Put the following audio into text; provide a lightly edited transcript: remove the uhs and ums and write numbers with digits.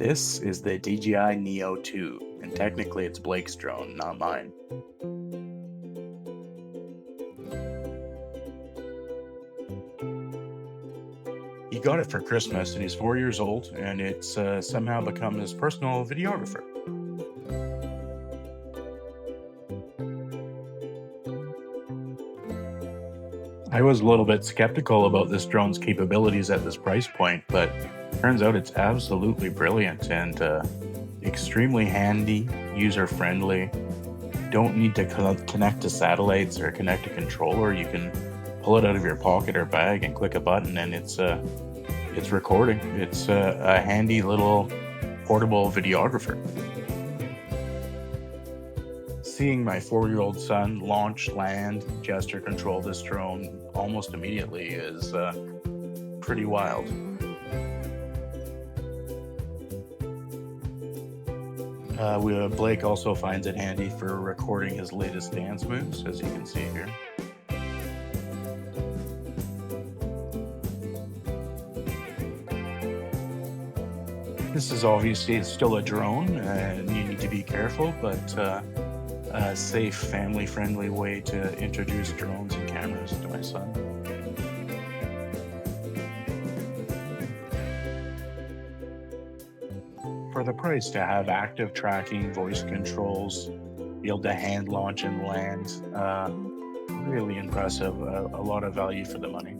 This is the DJI Neo 2, and technically it's Blake's drone, not mine. He got it for Christmas and he's 4 years old, and it's somehow become his personal videographer. I was a little bit skeptical about this drone's capabilities at this price point, but turns out it's absolutely brilliant and extremely handy, user-friendly. Don't need to connect to satellites or connect a controller. You can pull it out of your pocket or bag and click a button, and it's recording. It's a handy little portable videographer. Seeing my 4-year-old son launch, land, gesture control this drone almost immediately is pretty wild. Blake also finds it handy for recording his latest dance moves, as you can see here. This is obviously still a drone, and you need to be careful, but a safe, family-friendly way to introduce drones and cameras to my son. For the price, to have active tracking, voice controls, be able to hand launch and land, really impressive. A lot of value for the money.